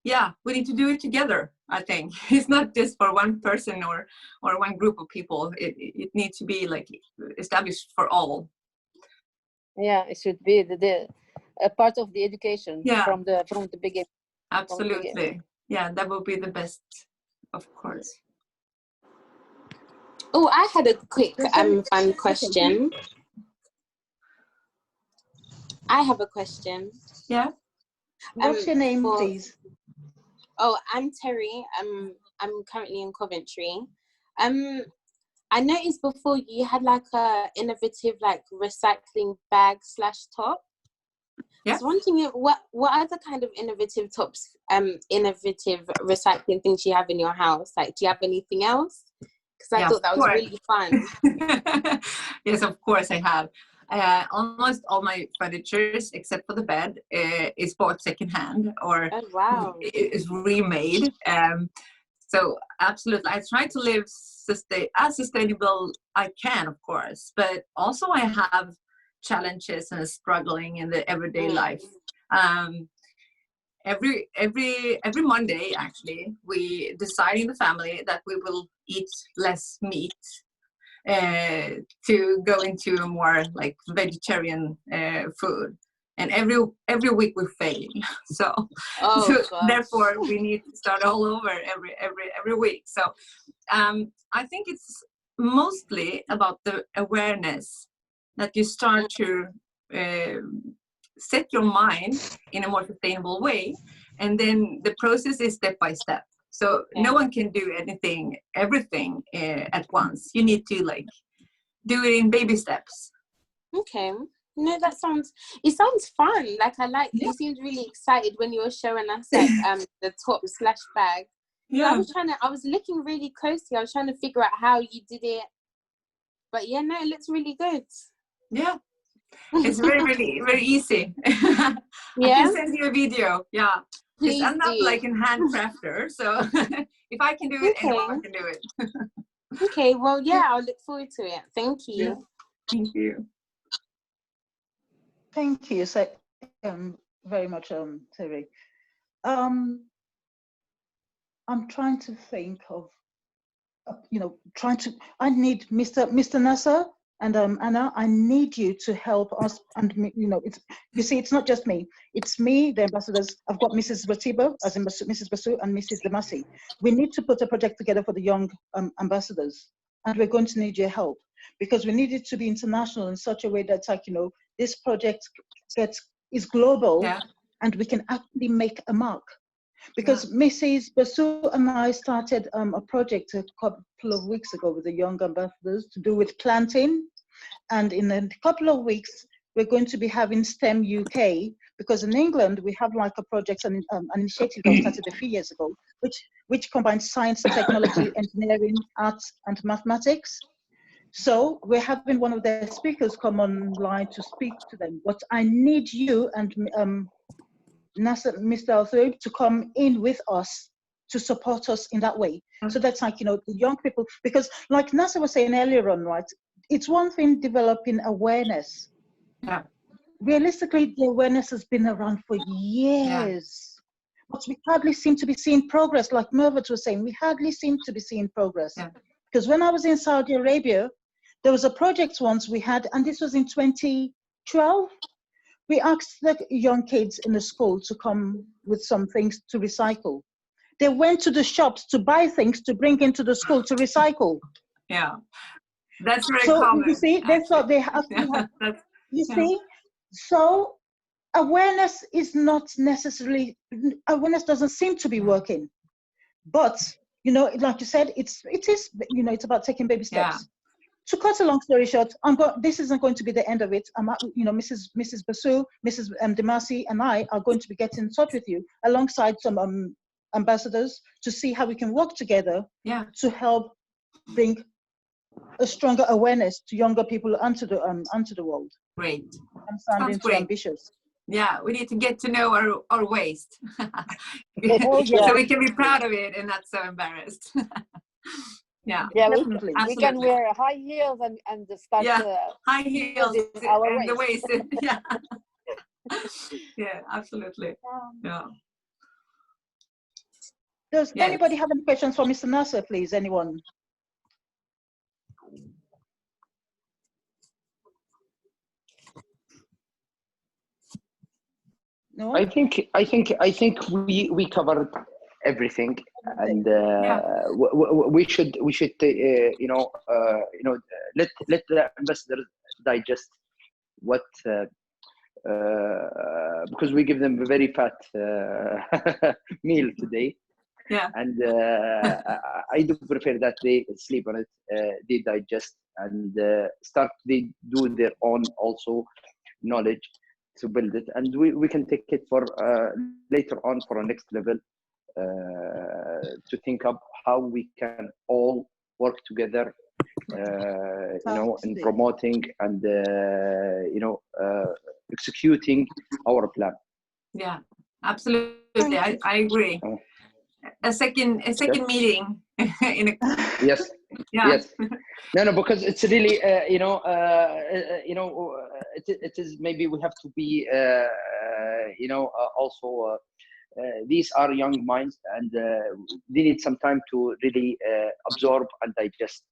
yeah, we need to do it together, I think. It's not just for one person or one group of people. It needs to be like established for all. Yeah, it should be a part of the education from the beginning. Absolutely. Yeah, that would be the best, of course. Oh, I had a quick fun question. I have a question. Yeah. What's your name, please? Oh, I'm Terry. I'm currently in Coventry. I noticed before you had like a innovative like recycling bag / top. Yeah. I was wondering what other kind of innovative tops, innovative recycling things you have in your house? Like, do you have anything else? Because I thought that was really fun. Yes, of course I have. Almost all my furniture, except for the bed, is bought secondhand or is remade. So absolutely, I try to live as sustainable I can, of course, but also I have challenges and struggling in the everyday life. Every Monday, actually, we decide in the family that we will eat less meat to go into a more like vegetarian food, and every week we fail. So therefore we need to start all over every week. So I think it's mostly about the awareness that you start to set your mind in a more sustainable way, and then the process is step by step. So no one can do everything at once. You need to like do it in baby steps. Okay. No, sounds fun. Like you seemed really excited when you were showing us like the top / bag. Yeah. I was looking really closely. I was trying to figure out how you did it. But yeah, no, it looks really good. Yeah. It's very easy. I Yeah, can send you a video. Yeah, because please I'm not do. like a hand crafter, so if I can do it, Okay. anyone can do it. Okay, well, yeah, I'll look forward to it. Thank you. Yeah. Thank you. Thank you so very much, Terry. I'm trying to think of, I need Mr. Nasser and Anna, I need you to help us. And, it's not just me. It's me, the ambassadors. I've got Mrs. Ratiba, as in Mrs. Basu, and Mrs. Damasi. We need to put a project together for the young ambassadors. And we're going to need your help because we need it to be international in such a way that, this project is global, Yeah. and we can actually make a mark. Because Mrs. Basu and I started a project a couple of weeks ago with the young ambassadors to do with planting. And in a couple of weeks, we're going to be having STEM UK, because in England, we have like a project, an initiative that started a few years ago, which combines science, technology, engineering, arts, and mathematics. So we're having one of their speakers come online to speak to them. But I need you and Nasser, Mr. Althuib, to come in with us to support us in that way. So that's the young people, because like Nasser was saying earlier on, right, it's one thing developing awareness. Yeah. Realistically, the awareness has been around for years, but we hardly seem to be seeing progress. Like Mervat was saying, we hardly seem to be seeing progress. Because when I was in Saudi Arabia, there was a project once we had, and this was in 2012, we asked the young kids in the school to come with some things to recycle. They went to the shops to buy things to bring into the school to recycle. Yeah, that's very so common. You see, that's what they actually have. You see, so awareness is not necessarily, awareness doesn't seem to be working. But, like you said, it is, it's about taking baby steps. To cut a long story short, this isn't going to be the end of it. Mrs. Basu, Mrs. Damasi, and I are going to be getting in touch with you alongside some ambassadors to see how we can work together to help bring a stronger awareness to younger people onto the world. Great. I'm sounding too ambitious. Yeah, we need to get to know our waste, Oh, yeah. so we can be proud of it and not so embarrassed. Yeah, we can wear high heels and start. High heels and the waist. Yeah, yeah, absolutely. Yeah. Does anybody have any questions for Mr. Nasser, please? Anyone? No? I think we covered everything, and we should let the ambassadors digest what because we give them a very fat meal today. Yeah. And I do prefer that they sleep on it, they digest, and they do their own also knowledge to build it, and we can take it for later on for a next level to think of how we can all work together, in promoting and executing our plan. Yeah, absolutely. I agree. A second meeting in a yes. No, because it's really it is, maybe we have to be also these are young minds, and they need some time to really absorb and digest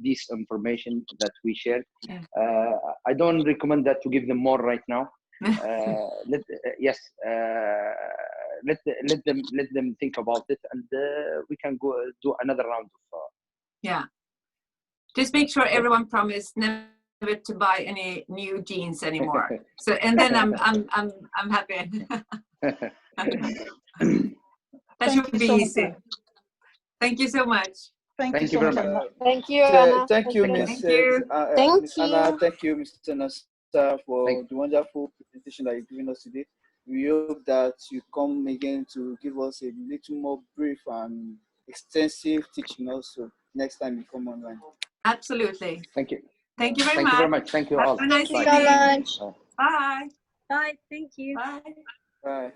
this information that we share. I don't recommend that to give them more right now. Let them think about it, and we can go do another round of just make sure everyone promised never to buy any new jeans anymore. So, and then I'm happy. That should be easy. Thank you so much. Thank you so much. Thank you, Anna. Thank you, Miss Anna. Thank you, Mr. Nasser, for the wonderful presentation that you've given us today. We hope that you come again to give us a little more brief and extensive teaching also next time you come online. Absolutely. Thank you. Thank you very Thank much. you very much. Thank you Have all. a nice Bye. evening. much. Bye. Bye. Thank you. Bye. Bye.